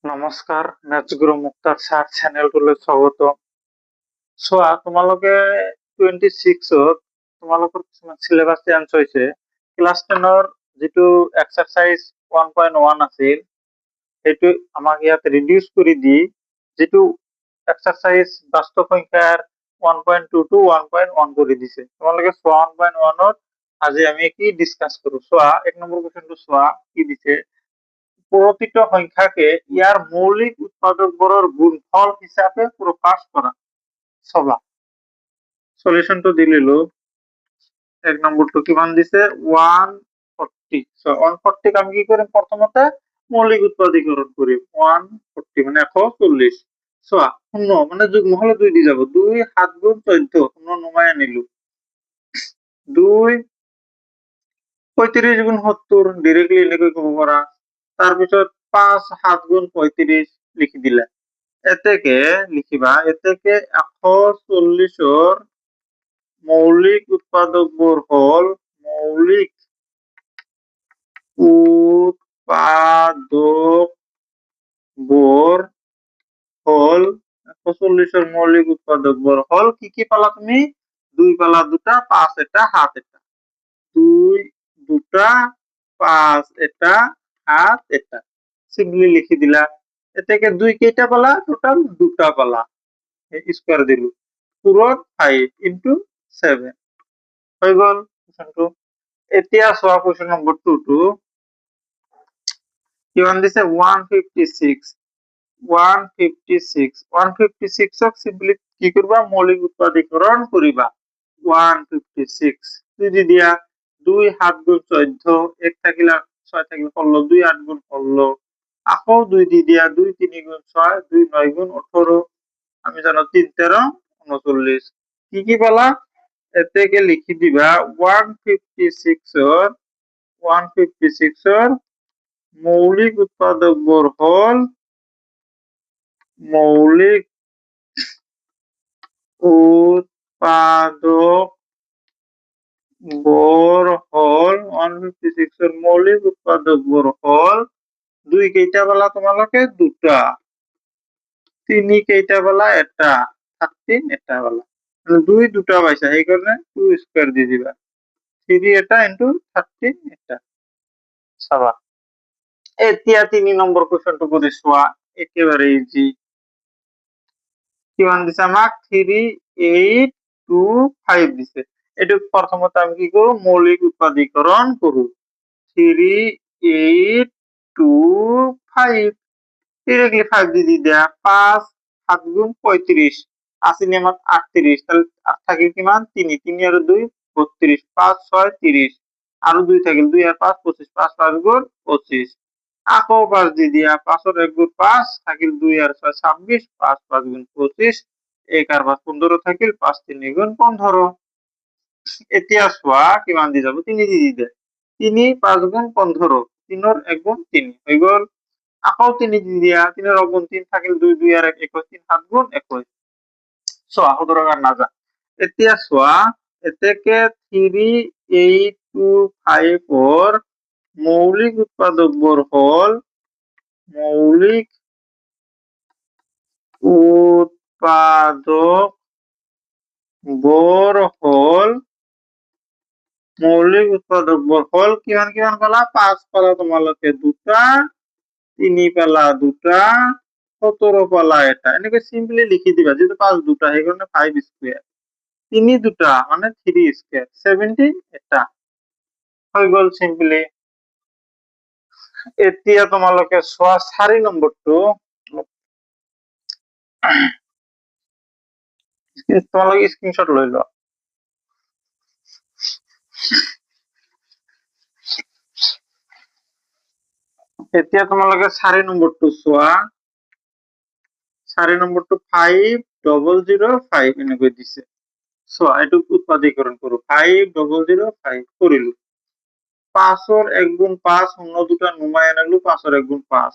নমস্কাৰ, মেথছ গুৰু মুক্তাৰ ছাৰ চেনেলটোলৈ স্বাগত। চোৱা, তোমালোকে 26ত তোমালোকৰ কিছুমান চিলেবাছ চেঞ্জ হৈছে। ক্লাছ 10ৰ যিটো এক্সাৰচাইজ 1.1 আছিল সেইটো আমাক ইয়াত ৰিডিউচ কৰি দি যিটো এক্সাৰচাইজ বাস্তৱ সংখ্যাৰ 1.2 to 1.1 কৰি দিছে। তোমালোকে চোৱা 1.1ত আজি আমি কি ডিসকাস কৰো। চোৱা 1 নম্বৰ কোৱেশ্চনটো চোৱা কি দিছে। প্ৰকৃত সংখ্যাকে ইয়াৰ মৌলিক উৎপাদকবোৰৰ গুণফল হিসাবে প্রকাশ করা। সবা সলিউশনটো দিলিলো। 1 নম্বরটো কিমান দিছে 140। সো 140 আমি কি করিম প্রথমতে মৌলিক উৎপাদকীকরণ করিম 140 মানে 140। সোয়া শূন্য মানে যুগ্ম হলে 2 দি যাব 2 7 গুণ 14 শূন্য নমায় নিলু 2 35 গুণ 70 ডাইরেক্টলি লিখে কব পারা। তাৰপিছত 5 7 গুণ 35 লিখি দিলে। এতেকে লিখিবা এতেকে 140ৰ মৌলিক উৎপাদকবোৰ হল মৌলিক উৎপাদকবোৰ হল 140ৰ মৌলিক উৎপাদকবোৰ হল কি পালা তুমি 2 পালা 2টা 5 এটা 7 এটা 2 2টা 5 এটা 7 এটা সিম্পলি লিখি দিলা। এতেকে 2 কেইটা পালা টোটাল 2টা পালা স্কয়ার দিলু পুরত 5 into 7 হৈ গল কোশ্চেনটো। এতিয়া সোয়া কোশ্চেন নম্বৰ 2 টো কিমান দিছে 156 156ক সিম্পলি কি করবা মৌলিক উৎপাদকীকরণ করিবা 156 যদি দিয়া 2 7 গুণ 14 1 থাকিলা 6 থাকিলা 16 2 8 গুণ 16 আকৌ 2 দি দিয়া 2 3 গুণ 6 2 9 গুণ 18 আমি জানো 3 13 39 কি পালা এতেকে লিখি দিবা 156ৰ মৌলিক উৎপাদকবোৰ হল মৌলিক উৎপাদকবোৰ হল 156ৰ মৌলিক উৎপাদকবোৰ হল 2 কেইটা পালা তোমালোকে 2টা 3 কেইটা পালা এটা 13 এটা পালা 2 2টা পাইছা এই কারণে 2 স্কয়ার দি দিবা 3 এটা ইনটু 13 এটা সাবা। এতিয়া 3 নম্বৰ কোশ্চেনটো কৰি চোৱা একেবাৰে ইজি। কিমান দিছে আমাক 3825 দিছে। এটো প্রথমত আমি কি করব মৌলিক উৎপাদকীকরণ করব 3825 ডাইরেক্টলি 5 দি দেয়া 5 7 গুণ 35 আসেনি আমার 38 তাহলে থাকে কিমান 3 3 আর 2 32 5 6 30 আর 2 থাকে 2 আর 5 25 5 5 গুণ 25 আকো 5 দি দিয়া 5 আর 1 গুণ 5 থাকিল 2 আর 6 26 5 5 গুণ 25 1 আর 5 15 থাকিল 5 3 গুণ 15। এতিয়া সোয়া কিমান দি যাব 3 দি দে 3 5 গুণ 15 3 আর 1 গুণ 3 হৈ গল। আকৌ 3 দি দিয়া 3 আর গুণ 3 থাকিল 2 2 আর 1 21 3 7 গুণ 21 সোয়া উদাহরণ না যা। এতিয়া সোয়া এতেকে 3825 মৌলিক উৎপাদকবোৰ হল মৌলিক উৎপাদকবোৰ হল মৌলিক উৎপাদকবোৰ হল কিমান কিমান পালা 5 পালা তোমালোকে 2টা 3 পালা 2টা 17 পালা এটা এনেকে সিম্পলি লিখি দিবা যেহেতু 5 2টা এই কারণে 5 স্কয়ার 3 2টা মানে 3 স্কয়ার 70 এটা হৈ গল সিম্পলি। এতিয়া তোমালোকে সোয়া 4 নম্বরটো তোমালোকে স্ক্রিনশট লৈ লোৱা। এতিয়া তোমালোকে 4 নম্বরটো সোয়া 4 নম্বরটো 5005 এনেকৈ দিছে। সোয়া এটু উৎপাদকীকরণ করো 5005 করিলু 5 আর 1 গুণ 5 অন্য দুটা নমায় আনলু 5 আর 1 গুণ 5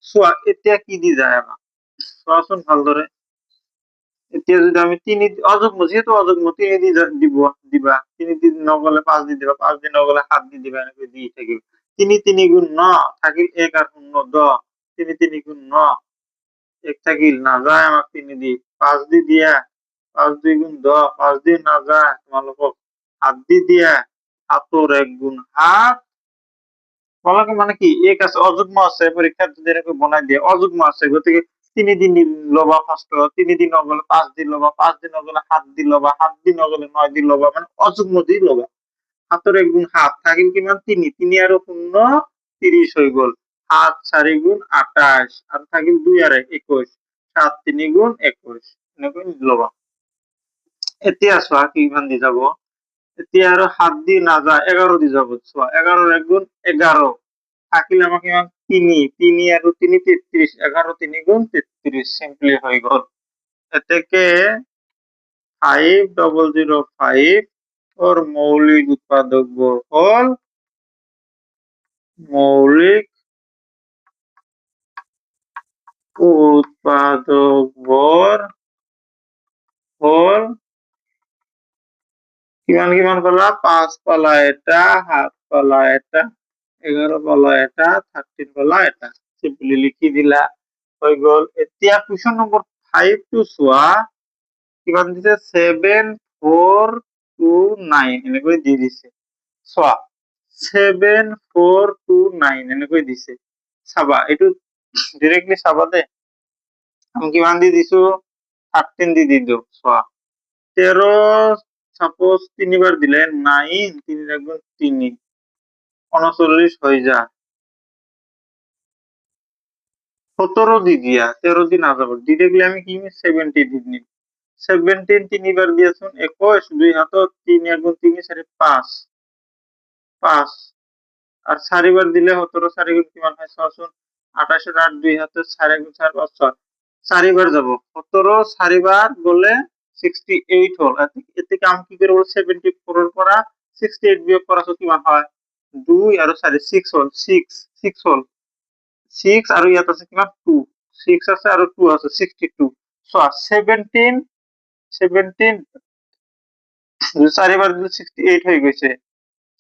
সোয়া এতিয়া কি দি যায় আমার সোয়াছুন ভালদরে। এতিয়া যদি আমি 3 অযুগ্ম যেহেতু অযুগ্ম 3 দি দিব দিবা 3 দি নগলে 5 দি দিবা 5 দি নগলে 7 দি দিবা এনেকৈ দি থাকিব 3 3 গুণ 9 থাকিল 1 আর 0 10 তিনি তিনি গুণ ন, এক থাকিল না যায় আমাক তিনি দি 5 দি দিয়া 5 2 গুণ 10, 5 দি না যায় তোমালোকক 7 দি দিয়া 7 1 গুণ 7। তোমালোকে মানে কি এক আছে অযুগ্ম আছে, পরীক্ষাত যেরকম বনাই দিয়ে অযুগ্ম আছে, গতিকে 3 দিন লবা ফার্স্ট, 3 দিন নগলে 5 দিন লবা, 5 দিন নগলে 7 দিন লবা, 7 দিন নগলে 9 দিন লবা, মানে অযুগ্ম দি লবা। 7 1 গুণ 7 থাকিল কিমান 3, 3 আর 15 30 হয়ে গেল। 7 4 গুণ 28 আর থাকিল 2 আর 21, 7 3 গুণ 21 এনেকৈ লবা। এতিয়া চোৱা কিমান দি যাব, এতিয়া আৰু 7 দি নাযায় 11 দি যাব। চোৱা 11 1 গুণ 11 থাকিল আমাক কিমান 3, 3 আৰু 3 33, 11 3 গুণ 33 সিম্পলি হয়ে গেল। এতেকে 5005 ওর মৌলিক উৎপাদক ভর হল মৌলিক উৎপাদক ভর হল কিমান কিমান পালা, 5 পালা এটা, 7 পালা এটা, 11 পালা এটা, 13 পালা এটা, সিম্পলি লিখি দিলা হয়ে গেল। এতিয়া কোয়েশ্চন নম্বর 5 টু চোৱা কিমান দিছে 7429 এনেকৈ দি দিছে। চোৱা 7429 এনেকৈ দিছে, চাবা এইটো ডিৰেক্টলি চাবা দে। আমি কিমান দি দিছো 13 দি দিছো। চোৱা 13 সাপোজ 3 বার দিলে 9 3 রাখবেন 3 39 হয়ে যায়। 17 দি দিয়া 13 দি না যাবো, ডিরেক্টলি আমি কি 70 দি নিব। 17 3 বার দিয়েছুন 21, 2 হাত 3 1 3 4 5 5 আর 4 বার দিলে 17 4 গুণ কিমান হয় 6 28 এর 8 2 হাতে 4 1 4 5 6 4 বার যাব 17 4 বার বলে 68 হল। এতে কাম কি করে বল 74 এর পরা 68 বিয়োগ করা তো কিমান হয় 2 আর 4 6 হল, 6 হল 6 আর ইয়াত আছে কিমান 2, 6 আছে আর 2 আছে 62। সো 17 4 বার দিলে 68 হয়ে গেছে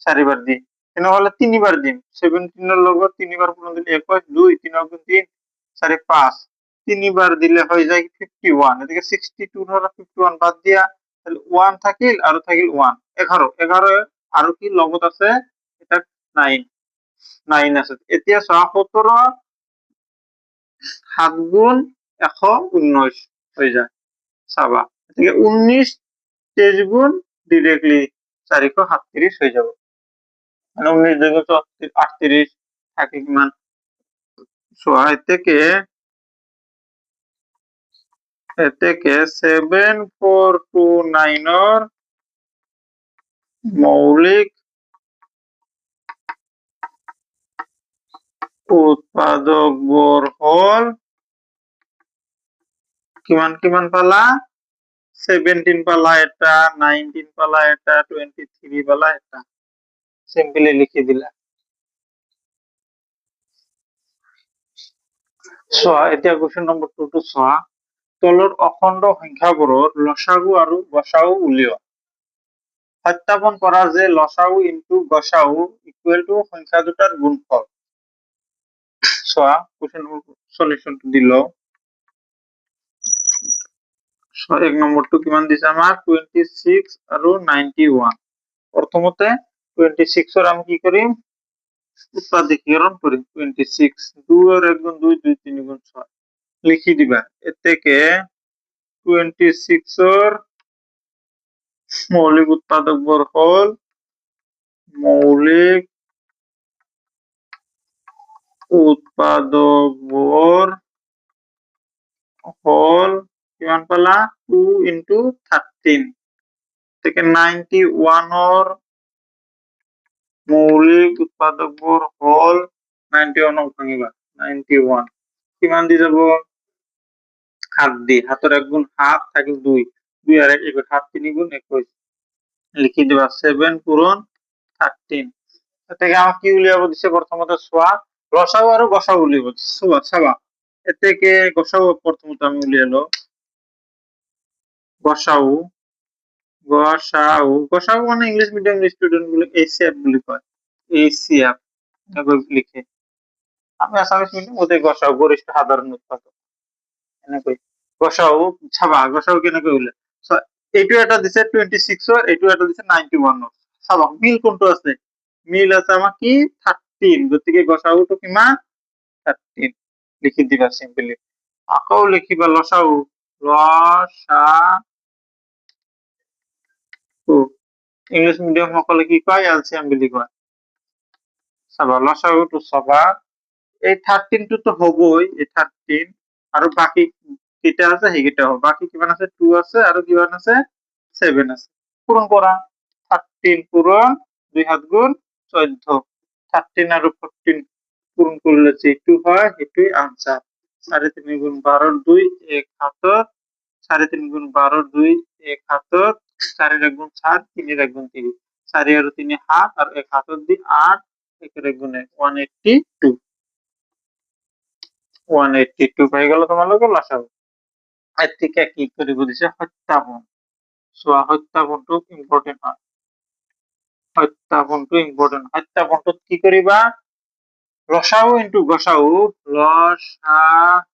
4 বার দি, কেন হলে 3 বার দিন 17 এর লগ 3 বার পূরণ দিলে 21 2 3 গুণ 3 4 5 3 বার দিলে হয়ে যায় 51। এদিকে 62 হলো 51 বাদ দিয়া তাহলে 1 থাকিল আর থাকিল 1 11 11 আর কি লগত আছে এটা 9 9 আছে। এতিয়া 17 7 গুণ 119 হয়ে যায় চাবা। এদিকে 19 23 গুণ ডিরেক্টলি 437 হয়ে যাবে, মানে 19 2 38 থাকে কিমান। সোয়া থেকে 7429 এর মৌলিক উৎপাদক ভর হল কিমান কিমান পালা 17 পালা এটা, 19 পালা এটা, 23 পালা এটা, সিম্পলি লিখি দিলা। চোৱা এতিয়া কোৱেশ্চন নম্বৰ 2 টো চোৱা, তলৰ অখণ্ড সংখ্যাবোৰৰ লসাগু আৰু গসাগু উলিওৱা। সত্যাপন কৰা যে লসাগু ইনটু গসাগু ইকুৱেল টু সংখ্যা দুটাৰ গুণফল। চোৱা কোৱেশ্চন সলিউশনটো দিল। 1 নম্বৰটো কিমান দিছে আমাক 26 আৰু 91। প্ৰথমতে 26 এর আমি কি করিম উৎপাদকীকরণ করি 26 2 আর 1 গুণ 2 2 3 গুণ 6 লিখি দিবা। এর থেকে 26 এর মৌলিক উৎপাদক ভর হল মৌলিক উৎপাদক ভর হল কিমান পালা 2 ইনটু 13 থেকে 91 এর মৌলিক উৎপাদক ভর হল 91 ভাঙিবা 91 কিমান দি যাব 7 দি, হাতের 1 গুণ 7 থাকিল 2 2 আর 1 7 3 গুণ 21 লিখি দিবা 7 পূরণ 13। এটাকে আমাকে কি উলিয়াবো দিছে প্রথমত সোয়া লসাগু আর গসাগু উলিয়াবো সোয়া সাবা। এটাকে গসাগু প্রথমত আমি উলিয়ালো গসাগু গসাগু গসাগু মানে ইংলিশ মিডিয়াম স্টুডেন্ট গুলো এসিএফ বলি কয় এসিএফ লিখে। আমি আসামিস মিডিয়াম ওদের গসাও গরিষ্ঠ সাধারণ উৎপাদক এনেকৈ গসাও চাবা গসাও কেনেকৈ ওলাই এইটো এটা দিছে 26 এইটো এটা দিছে 91 চাবা মিল কোনটো আছে মিল আছে আমাৰ কি 13 গতিকে গসাওটো কিমান 13 লিখি দিবা সিম্পলি আকৌ লিখিবা লসাও লসাউ ইংলিশ মিডিয়াম সকলে কি কয় এলসিএম বুলি কয় চাবা লসাউটো চাবা এই 13 টো তো হবই এই 13 আৰু বাকি কেইটা আছে সেইকেইটা হ'ব বাকি কিমান আছে 2 আছে আৰু কিমান আছে 7 আছে পূৰণ কৰা 13 পূৰণ 2 হাত গুণ 14 13 আৰু 14 পূৰণ কৰিলে যেটো হয় সেইটোই আনসার 3.5 গুণ 12 2 1 হাতত 3.5 গুণ 12 2 1 হাতত 4 গুণ 7 3 গুণ 3 4 আৰু 3 হাত আৰু 1 হাতত দি 8 1 গুণে 182 182 পাই গেল তোমালোকে লসাগু এর থেকে কি কৰিব দিছে সত্যাপন চোৱা সত্যাপনটো ইম্পৰ্টেন্ট হয় সত্যাপনটো ইম্পৰ্টেন্ট সত্যাপনটোত কি কৰিবা লসাগু ইনটু গসাগু লসাগু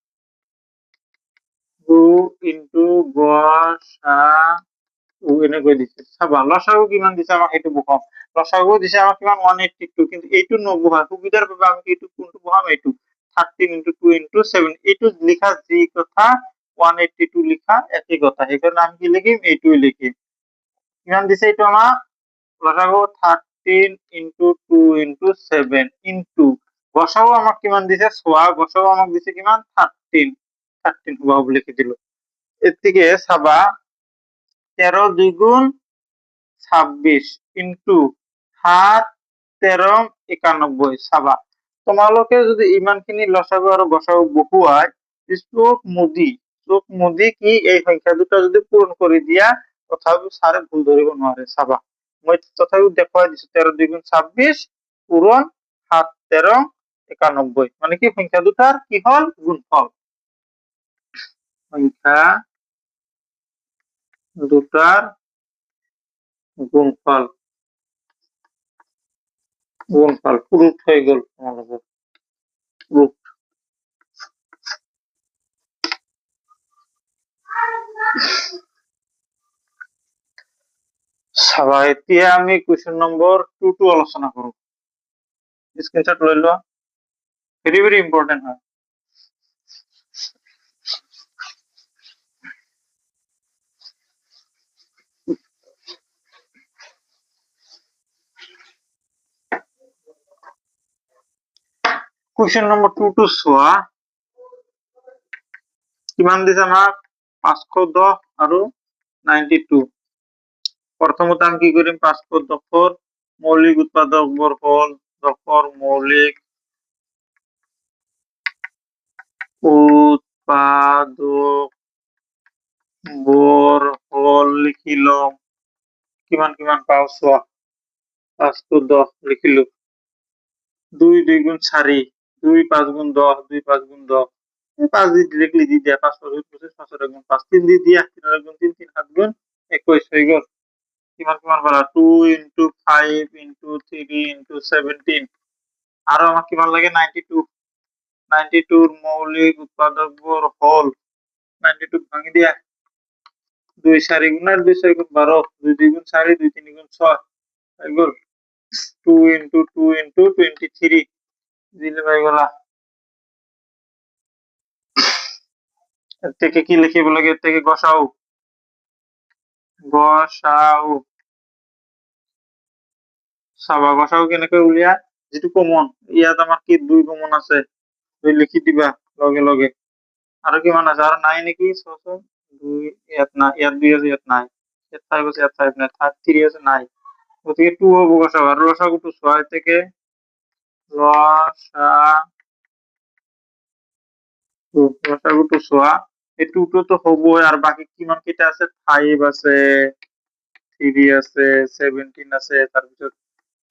ইনটু গসাগু এনেকৈ দিছে চাবা লসাগু কিমান দিছে আমাক সেইটো বুখাম লসাগু দিছে আমাক কিমান 182 কিন্তু এইটো নবহাই সুবিধাৰ বাবে আমি এইটো কোনটো বহাম এইটো 13 into 2 into 7 এইটো লিখা যি কথা 182 লিখা একই কথা সেইকাৰণে আমি কি লিখিম এইটোই লিখিম কিমান দিছে এইটো আমাক লসাগু 13 into 2 into 7 into গসাগু আমাক কিমান দিছে সোয়া গসাগু আমাক দিছে কিমান 13 13 হুবাহু লিখি দিলো এর থেকে চাবা 13 2 গুণ 26 into 7 13 91 চাবা তোমালোকে যদি ইমানখিনি লসাগু আৰু গসাগু বহুৱাই চোক মুদি কি এই সংখ্যা দুটা যদি পূৰণ কৰি দিয়া তথাপিও সাৰে ভুল ধৰিব নোৱাৰে চাবা মই তথাপিও দেখুৱাই দিছো 13 2 গুণ 26 পূৰণ 7 13 91 মানে কি সংখ্যা দুটাৰ কি হল গুণফল সংখ্যা দুটাৰ গুণফল প্রুফ হয়ে গেল তোমাদের প্রুফ সবাই এতিয়া আমি কোয়েশ্চন নম্বর 2 আলোচনা করব স্ক্রিনশট লৈ লোৱা ভেৰি ভেৰি ইম্পৰ্টেন্ট হয় কোয়েশ্চন নম্বৰ 2 টো চোৱা কিমান দিছে আমাক 510 আৰু 92 প্ৰথমতে আমি কি কৰিম 510 মৌলিক উৎপাদকবোৰ হল দশৰ মৌলিক উৎপাদক বোৰ হল লিখি লম কিমান কিমান পাও চোৱা 510 লিখিলো 2 2 গুণ 4 2 5 গুণ 10 2 5 গুণ 10 5 দিয়ে ডিরেক্টলি দি দিয়া 5 5 25 5 গুণ 5 3 দিয়ে দিয়া 3 গুণ 3 3 7 গুণ 21 হয়ে গেল কিমান কিমান পালা 2 into 5 into 3 into 17 আর আমাক কিমান লাগে 92 92 এর মৌলিক উৎপাদকবোৰ হল 92 ভাঙি দিয়া 2 4 গুণ আর 2 6 গুণ 12 2 2 গুণ 4 2 3 গুণ 6 হয়ে গেল 2 into 2 into 23 দিলে হয়ে গেল এর থেকে কি লিখিব লাগে এর থেকে গসাও চাবা গসাও কেনেকৈ উলিয়া যেটো কমন ইয়াত আমাৰ কি 2 কমন আছে 2 লিখি দিবা লগে লগে আৰু কিমান আছে আৰু নাই নেকি চোৱাচোন 2 ইয়াত না ইয়াত 2 আছে ইয়াত নাই ইয়াত 5 আছে ইয়াত 5 নাই 3 আছে নাই গতিকে 2 হ'ব গসাও আৰু লসাগুটো চোৱা থেকে লসাগুটো চোৱা এই 2 তো হবই আর বাকি কিমান কেইটা আছে 5 আছে 3 আছে 17 আছে তারপর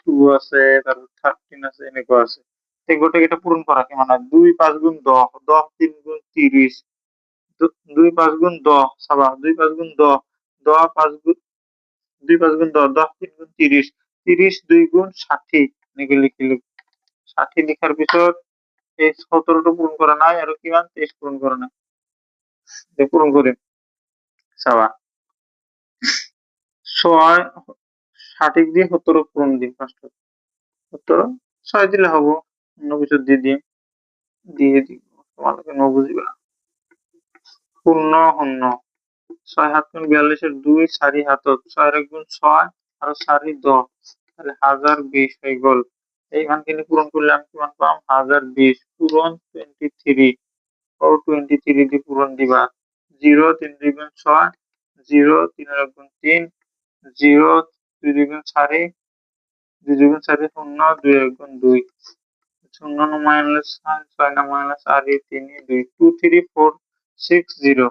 2 আছে তারপর 13 আছে এনেকুৱা আছে এই গোটে এটা পূরণ করা কি মানে 2 5 গুণ 10 10 3 গুণ 30 2 5 গুণ 10 সাবা 2 5 গুণ 10 10 5 গুণ 2 5 গুণ 10 10 3 গুণ 30 30 2 গুণ 60 এনেকে লিখিলো 60 লিখার পিছত এই 17টা পূরণ করা নাই আর কিমান 23 পূরণ করা নাই পূরণ করি চাবা 6 সঠিক দিয়ে 17 পূরণ দিই ফার্স্ট 17 6 দিলে হবো অন্য কিছু দিয়ে দিব তোমাকে ন বুঝিবা শূন্য শূন্য 6 7 গুণ 42 এর 2 4 হাতত 6 এর গুণ 6 আর 4 10 তাহলে 1020 হয়ে গেল এই মানকে পূরণ করলে আমি কিমান পাম 1020 পূরণ 23 ও 23 দিয়ে পূরণ দিবা 0 3 2 গুণ 6 0 3 এর গুণ 3 0 2 2 গুণ 4 2 2 গুণ 4 শূন্য 2 এর গুণ 2 শূন্য মাইনাস 6 না মাইনাস 4 3 2 2 3 4 6 0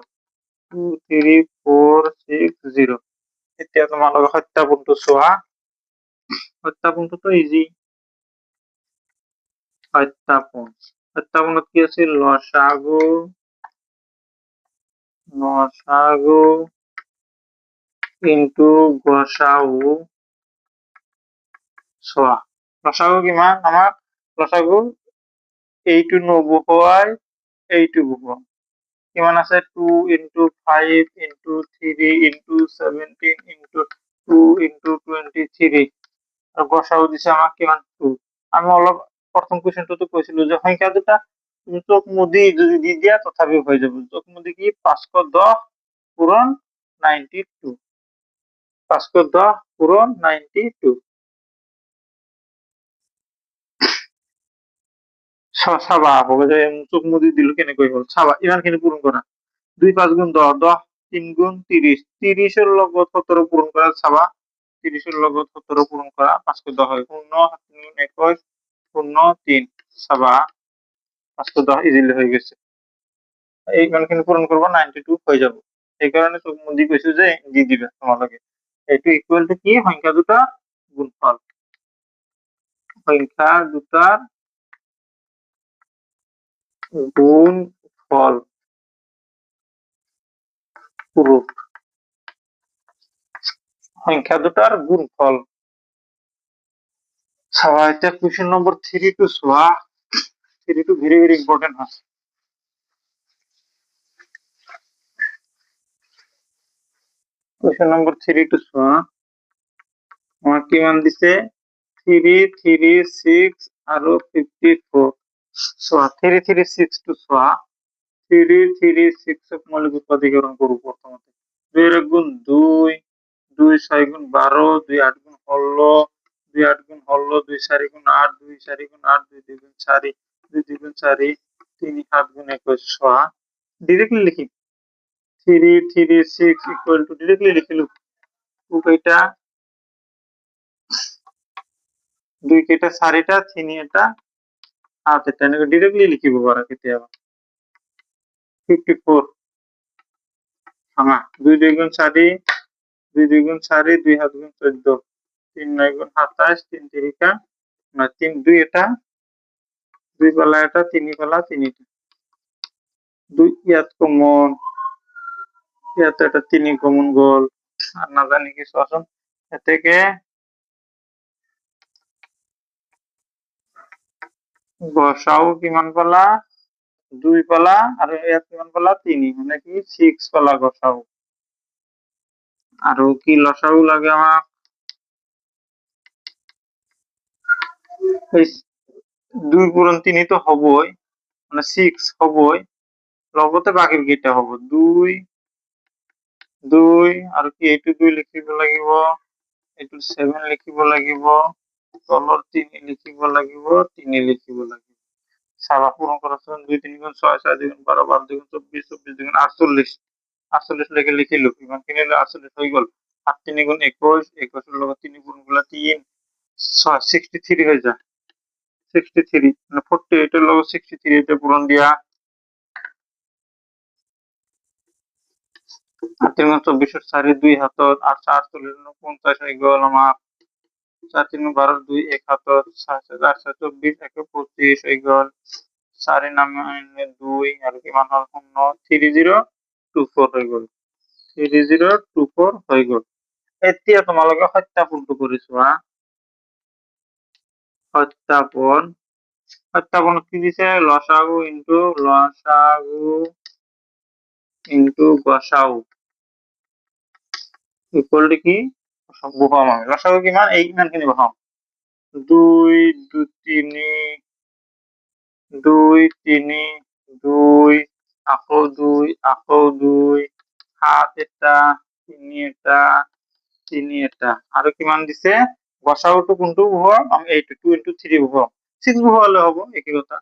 2 3 4 6 0 এতিয়া তোমালোকে সত্যাপনটো চোৱা সত্যাপনটো ইজি সত্যাপনত কি আছিল লসাগু ইনটু গসাগু চোৱা লসাগু কিমান আমাৰ লসাগু এইটো নবহুৱাই এইটো বহুৱাম কিমান আছে 2 into 5 into 3 into 17 into 2 into 23 আর গসাগু দিছে আমাক কিমান 2 আমি অলপ প্রথম কোশ্চেনটো কৈছিলো যে সংখ্যা দুটা তুমি চোখ মুদি যদি দি দিয়া তথাপিও হয়ে যাবে চোখ মুদি কি 510 পূরণ 92 510 পূরণ 92 চাবা হবে যে চোখ মুদি দিল কেনেকৈ হল চাবা ইমানখিনি পূরণ করা 2 5 গুণ 10 10 3 গুণ 30 30 এর লগত 17 পূরণ করা চাবা 30 এর লগত 17 পূরণ করা 5 কে 10 হয় 0 21 0 3 চাবা 5 কে 10 ইজিলি হয়ে গেছে এই মানখিনি পূরণ করব 92 হয়ে যাব এই কারণে চোখ মুদি কইছো যে দি দিবে তোমালোকে এটু ইকুয়াল টু কি সংখ্যা দুটা গুণফল সংখ্যা দুটার গুণফল পুরো সংখ্যা দুটার গুণফল চাবা এটা কোশ্চেন নম্বর 3 টু সোয়া 3 টু ভেরি ভেরি ইম্পর্টেন্ট হয় কোশ্চেন নম্বর 3 টু সোয়া আমার কি মান দিছে 3 3 6 আর 54 সোয়া 3 3 6 টু সোয়া 3 3 6 মৌলিক উৎপাদীকরণ করব প্রথমত 2 এর গুণ 2 2 6 গুণ 12 2 8 গুণ 16 2 8 গুণ 16 2 4 গুণ 8 2 4 গুণ 8 2 2 গুণ 4 2 2 গুণ 4 3 7 গুণ 21 সোয়া ডিরেক্টলি লিখি 3 3 6 ইকুয়াল টু ডিরেক্টলি লিখিলু এটা 2 কেটা 4 এটা 3 এটা 8 এটা এনেকৈ ডিরেক্টলি লিখিব পাৰা কেতিয়াবা 54 হ্যাঁ 2 2 গুণ 4 2 2 গুণ 4 2 7 গুণ 14 3 9 গুণ 27 3 3 না 3 2 এটা 2 পালা এটা 3 পালা 3 এটা 2 ইয়াত কমন ইয়াত এটা 3 কমন গোল আর না জানি কিছু আসুন এ থেকে গসাও কিমান পালা 2 পালা আর ইয়াত কিমান পালা 3 মানে কি 6 পালা গসাও আর কি লসাও লাগে আমার 2 পূরণ 3 তো হবই মানে 6 হবই লগতে বাকি কেইটা হব 2 2 আর কি এইটো 2 লিখিব লাগিব এইটো 7 লিখিব লাগিব তলৰ 3 লিখিব লাগিব 3 লিখিব লাগিব চাবা পূরণ করার 2 3 গুণ 6 6 2 গুণ 12 12 2 গুণ 24 24 2 গুণ 48 48 লেখে লিখিলো ইমান কিনে 48 হয়ে গেল 8 3 গুণ 21 21 এর লগত 3 গুণ গুলা 3 6 63 হয়ে যায় 63 মানে 48 এর লগত 63 এটা পূরণ দিয়া 8 3 গুণ 24 4 2 হাতত 8 48 49 হয়ে গেল আমার 4 3 12 2 1 হাতত 7 8 24 1 25 হয়ে গেল 4 নামে 2 আর কি মান হল 3024 হয়ে গেল 3024 হয়ে গেল এতিয়া তোমালোকে সত্যাপনটো কৰিছো সত্যাপন তখন কি দিছে লসাগু ইন্টু গসাউ ইকুয়াল টু কি বহাম আমি লসাগু কিমান এই কিমানখিনি বহাম 2 2 3 2 2 আকৌ 2 আকৌ 2 7 এটা 3 এটা 3 এটা আৰু কিমান দিছে গসাউটো কোনটো বহাম আমি এইটো 2 ইনটু 3 বহাম 6 বহালে হ'ব একেই কথা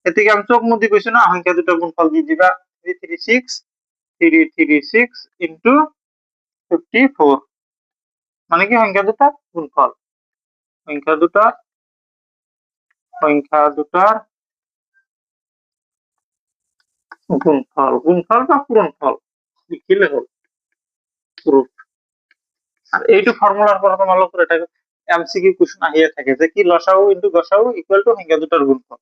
এতিকে আমি চোখ মুদি কৈছো না সংখ্যা দুটা গুণফল দি দিবা 336 ইনটু 54 মানে কি সংখ্যা দুটার গুণফল সংখ্যা দুটার গুণফল বা পূরণফল লিখিলে হল প্রুফ আর এইটো ফর্মুলার পর তোমালোক এটা এমসিকিউ কোশ্চেন আহিয়ে থাকে যে কি লসাগু ইনটু গসাগু ইকুয়াল টু সংখ্যা দুটার গুণফল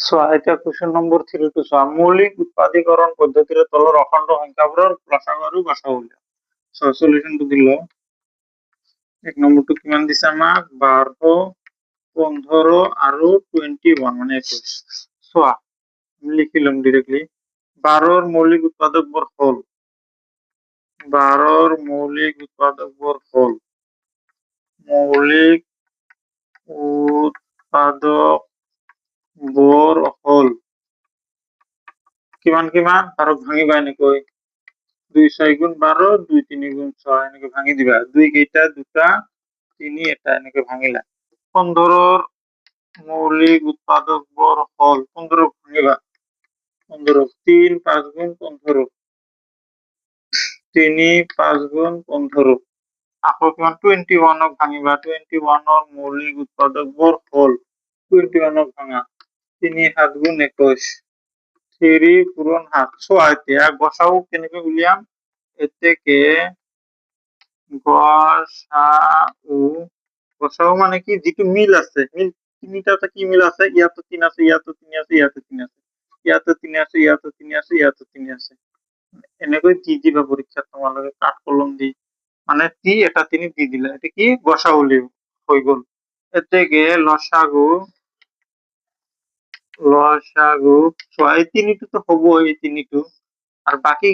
সো এটা কোশ্চেন নম্বর 3 টু মৌলিক উৎপাদীকরণ পদ্ধতির তলৰ অখণ্ড সংখ্যাবোৰৰ লসাগু আৰু গসাগু সো সলিউশনটো দিল এক নম্বৰটো কিমান দিছে আমাক 12 15 আৰু 21 মানে 21 সোয়া লিখিলাম ডিৰেক্টলি 12 মৌলিক উৎপাদকবোৰ হল 12 মৌলিক উৎপাদকবোৰ হল কিমান কিমান আৰু ভাঙিবা এনেকৈ 2 6 গুণ 12 2 3 গুণ 6 এনেকৈ ভাঙি দিবা 2 কেইটা দুটা 3 এটা এনেকৈ ভাঙিলা 15 মৌলিক উৎপাদকবোৰ হল 15 ভাঙিবা 15 3 5 গুণ 15 3 5 গুণ 15 আকৌ কিমান 21 ভাঙিবা 21 মৌলিক উৎপাদকবোৰ হল 21 ভাঙা 3 7 গুণ 21 3 পূরণ 7 সোয়া এতিয়া গসাও কেনেকৈ উলিয়াম এতেকে গসাও মানে কি যেটো মিল আছে মিল তিনিটাতে কি মিল আছে ইয়াতো 3 আছে ইয়াতো 3 আছে ইয়াতো 3 আছে ইয়াতো 3 আছে ইয়াতো 3 আছে ইয়াতো 3 আছে এনেকৈ দি দিবা পৰীক্ষাত তোমালোকে কাট কলম দি মানে টি এটা তিনি দি দিলা এটা কি গসাও হৈ গল এতেকে লসাগু এই তিনিটো তো হবো এই তিনিটো আর বাকি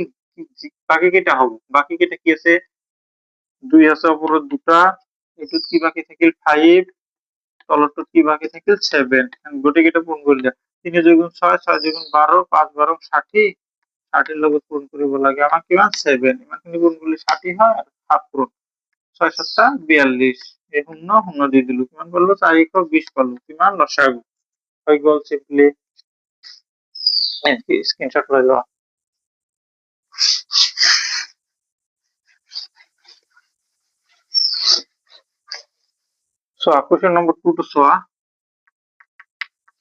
কেটা হবো বাকি কেটা কি আছে 2 আছে ওপৰত দুটা এটুত কি বাকি থাকিল 5 তলৰটোত কি বাকি থাকিল 7 গোটে কেটা পূৰণ কৰিলা 3 2 গুণ 6 6 2 গুণ 12 5 12 60 60 লগত পূৰণ কৰিব লাগে আমাক কিমান 7 ইমানখিনি পূৰণ কৰিলে 60 হয় আৰু 7 পূৰণ 6 7 42 এই শূন্য শূন্য দি দিলো কিমান পালো 420 পালো কিমান লসাগু হৈ গল সিম্পলি স্ক্রিনশট লৈ লোৱা সো কোশ্চেন নম্বৰ 2 টু সোয়া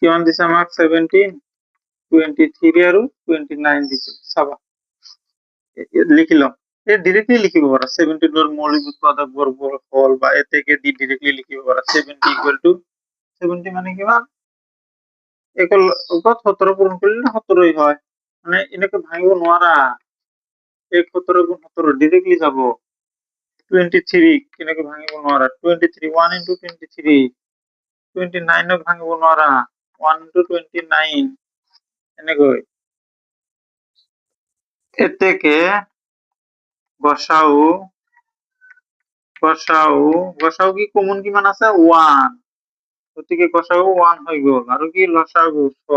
কিমান দিছে আমাক 17 23 আৰু 29 দিছে চাবা লিখিলাম এই ডাইৰেক্টলি লিখিব পাৰা 17 ৰ মৌলিক উৎপাদকবোৰ হল বা এতেকে দি ডাইৰেক্টলি লিখিব পাৰা 70 ইকুয়াল টু 70 মানে কিমান একল 17 পূৰণ কৰলে 17ই হয় মানে এনেকে ভাঙিব নোৱাৰা 17 গুণ 17 ডাইৰেক্টলি যাব 23 কেনেকে ভাঙিব নোৱাৰা 23 1 into 23 29 ভাঙিব নোৱাৰা 1 into 29 এনেকৈ এতেকে গসাউ কি কমন কিমান আছে 1 গতিকে গসাউ 1 হৈ গল আৰু কি লসাগু তো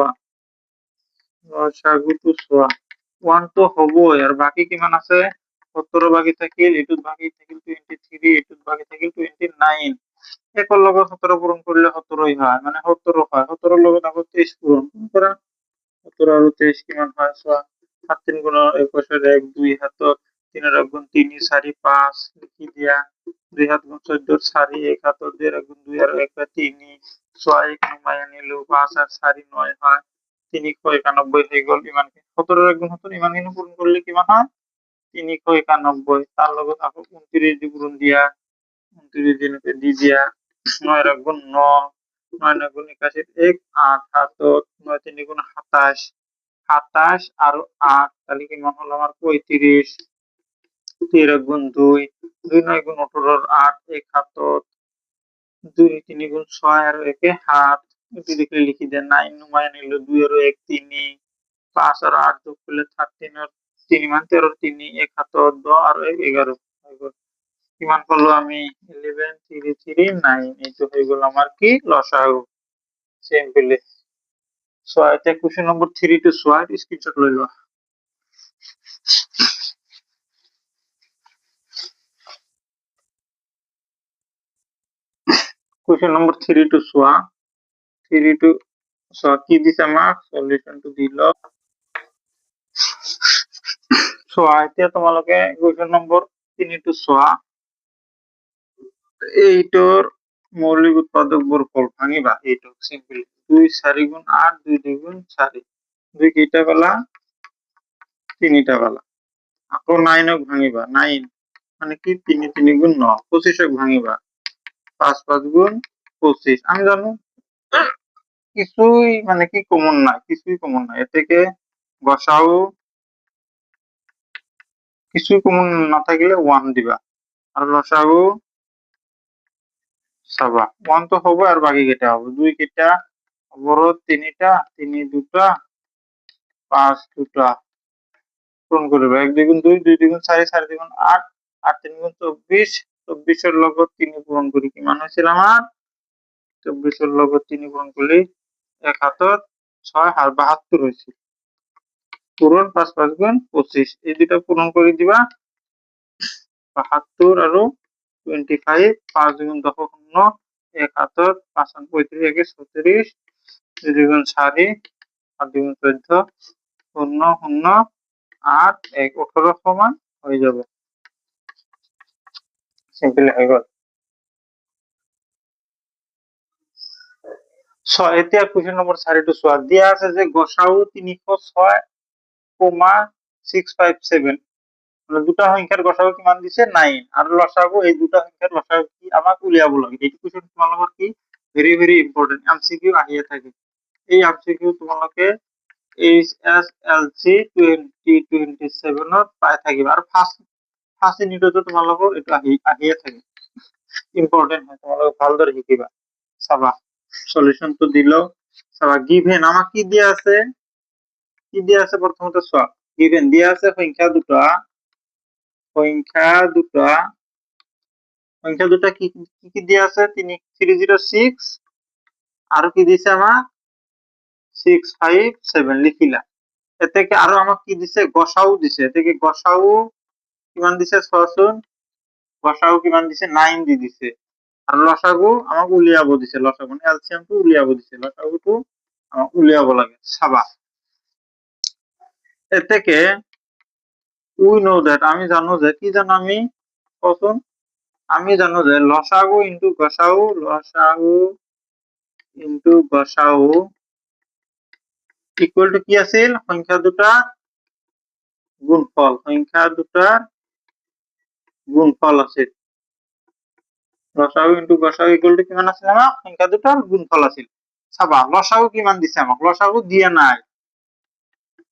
সোয়া 1 তো হবই আর বাকি কিমান আছে 17 বাকি থাকিল এটুত বাকি থাকিল 23 এটুত বাকি থাকিল 29 একর লগত 17 পূরণ করলে 17ই হয় মানে 17 হয় 17 লগত আকৌ 23 পূরণ কৰা 17 আৰু 23 কিমান হয় সোয়া 7 3 গুণ 21 1 2 হাতত 3 1 গুণ 3 4 5 লিখি দিয়া 2 হাত গুণ 14 4 1 হাতত 2 গুণ 2 আর 1 3 6 1 নমাই আনিলো 5 আর 4 9 হয় 391 হৈ গল ইমান 17 1 গুণ 17 ইমানখিনি পূরণ করলে কিমান হয় 391 তার লগত আকৌ 29 দি পূরণ দিয়া 29 দিনকে দি দিয়া 9 1 গুণ 9 9 9 গুণ 81 1 8 হাতত 9 3 গুণ 27 27 আর 8 তাহলে কিমান হল আমার 35 13 গুণ 2 2 9 গুণ 18 8 1 হাতত 2 3 গুণ 6 আর 1 7 এটি দেখে লিখি দেন 9 9 নিল 2 আর 1 3 5 আর 8 যোগ করলে 13 আর 3 মান 13 3 1 হাতে 10 আর 11 কি মান করলো আমি 11 3 3 9 এই তো হয়ে গেল আমার কি লসাগু সিম্পলি। সো এটা কোশ্চেন নম্বর 3 টু 6 স্ক্রিনশট লইলো। কোশ্চেন নম্বর 3 টু 3 টু কি দিছে আমার সলিউশন টু দিল। সো আইতে তোমালোকে কোশ্চেন নম্বর 3 টু 8 মৌলিক উৎপাদক বর্গফল ভাঙিবা এইটো সিম্পলি 2 4 গুণ 8 2 2 গুণ 4 2 কেইটা পালা 3টা পালা আকৌ 9 ভাঙিবা 9 মানে কি 3 3 গুণ 9 25 ভাঙিবা 5 5 গুণ 25 আমি জানো কিছুই মানে কি কমন নাই কিছুই কমন নাই এ থেকে বসাও কিছুই কমন না থাকলে 1 দিবা আর লসাগু সাবা 1 তো হবে আর বাকি কেটে হবে 2 কেটা বড় 3টা 3 দুটা 5 দুটা পূরণ করবে 1 2 গুণ 2 2 2 গুণ 4 4 2 গুণ 8 8 3 গুণ 24 24 এর লগ 3 পূরণ করি কি মান হয়েছিল আমার 24 এর লগ 3 পূরণ করলে 1 হাতত 6 আর 72 হয়েছে পূরণ 5 5 গুণ 25 এই দুটা পূরণ করে দিবা 72 আর 25 5 গুণ 10 শূন্য 1 হাতত 5 35 1 36 2 2 গুণ 4 আর 2 গুণ 14 শূন্য শূন্য 8 1 18 সমান হয়ে যাবে সিম্পলি হয়ে গেল। এতিয়া কোশ্চেন নম্বৰ 4 টু 6 দিয়া আছে যে গসাউ 306,657 মানে দুটা সংখ্যাৰ গসাউ কিমান দিছে 9 আৰু লসাগু এই দুটা সংখ্যাৰ লসাগু কি আমাক উলিয়াব লাগে এইটো কোশ্চেন তোমালোকৰ কি ভেরি ভেরি ইম্পর্টেন্ট এমসিকিউ আহিয়ে থাকে এই এমসিকিউ তোমালোকে HSLC 2027 পাই থাকিবা আৰু ফাৰ্স্ট ইউনিটতো তোমালোকৰ এইটো আহিয়ে থাকে ইম্পৰ্টেন্ট হয় তোমালোকে ভালদৰে শিকিবা চাবা সলিউশন তো দিল চাবা গিভেন আমাক কি দিয়া আছে প্রথমত চোৱা গিভেন দিয়া আছে সংখ্যা দুটা কি কি দিয়া আছে 306 আর কি দিছে আমাক 657 লিখিলা এতে আৰু আমাক কি দিছে গসাউ দিছে এতে গসাউ কিমান দিছে চোৱাচোন গসাউ কিমান দিছে 9 দি দিছে আর লসাগু আমাক উলিয়াব দিছে লসাগু মানে এলসিএম টু উলিয়াব দিছে লসাগুটো আমাক উলিয়াব লাগে চাবা এতে উই নো দ্যাট আমি জানো যে কি জানো আমি কচোন আমি জানো যে লসাগু ইনটু গসাউ ইকুয়াল টু কি আছিল সংখ্যা দুটা গুণফল আছিল লসাগু ইনটু গসাউ ইকুয়াল টু কিমান আছিল আমার সংখ্যা দুটার গুণফল আছিল চাবা লসাগু কিমান দিছে আমাক লসাগু দিয়া নাই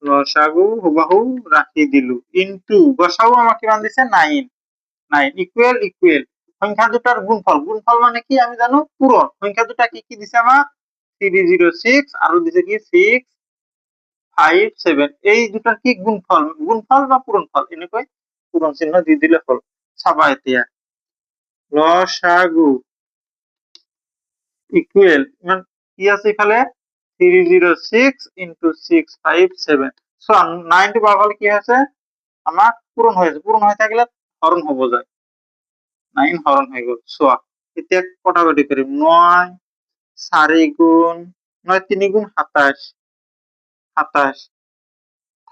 লসাগু হুবাহু রাখি দিলু ইনটু গসাউ আমাক কিমান দিছে 9 ইকুয়াল সংখ্যা দুটার গুণফল মানে কি আমি জানো পূরণ সংখ্যা দুটা কি কি দিছে আমাক 306 আর দিছে কি 657 এই দুটার কি গুণফল বা পূরণফল এনেকৈ পূরণ চিহ্ন দি দিলে হল চাবা এতিয়া লসাগু ইকুয়াল মানে কি আছে এখানে 306 ইনটু 657 সো 9 পাওয়া গেল কি আছে আমার পূরণ হয়ে থাকলে হরণ হবো যায় 9 হরণ হয়ে গেল সোয়া এতিয়া কটাকটি করিম 9 4 গুণ 9 3 গুণ 27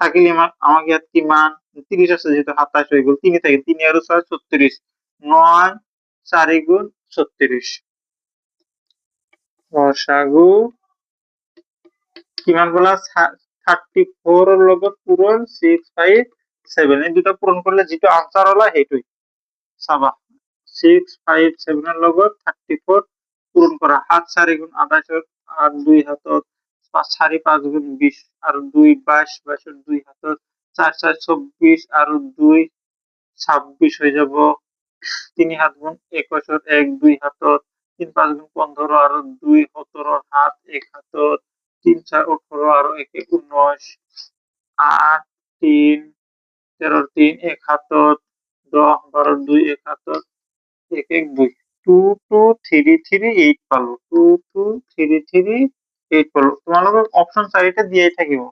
থাকিলে আমাকে ইয়াত কিমান 30 আছে যেহেতু 27 হয়ে গেল 3 থাকে 3 আর 6 36 9 4 গুণ 36 লসাগু কিমান বলা 34 এর লগত পূরণ 657 এই দুটা পূরণ করলে যেটা আনসার হলো এইটাই চাবা 657 এর লগত 34 পূরণ করা 7 4 গুণ 28 আর 2 হাতত 5 4 5 গুণ 20 আর 2 22 22 এর 2 হাতত 4 4 24 আর 2 26 হয়ে যাব 3 হাত গুণ 21 এর 1 2 হাতত 3 5 গুণ 15 আরো 2 17 7 1 হাতত 3 4 18 আরো 1 1 19 8 3 13 3 1 হাতত 10 12 2 1 হাতত 1 1 2 2 2 3 3 8 পালো 2 2 3 3 8 পালো তোমালোকক অপশন 4 দিয়াই থাকিব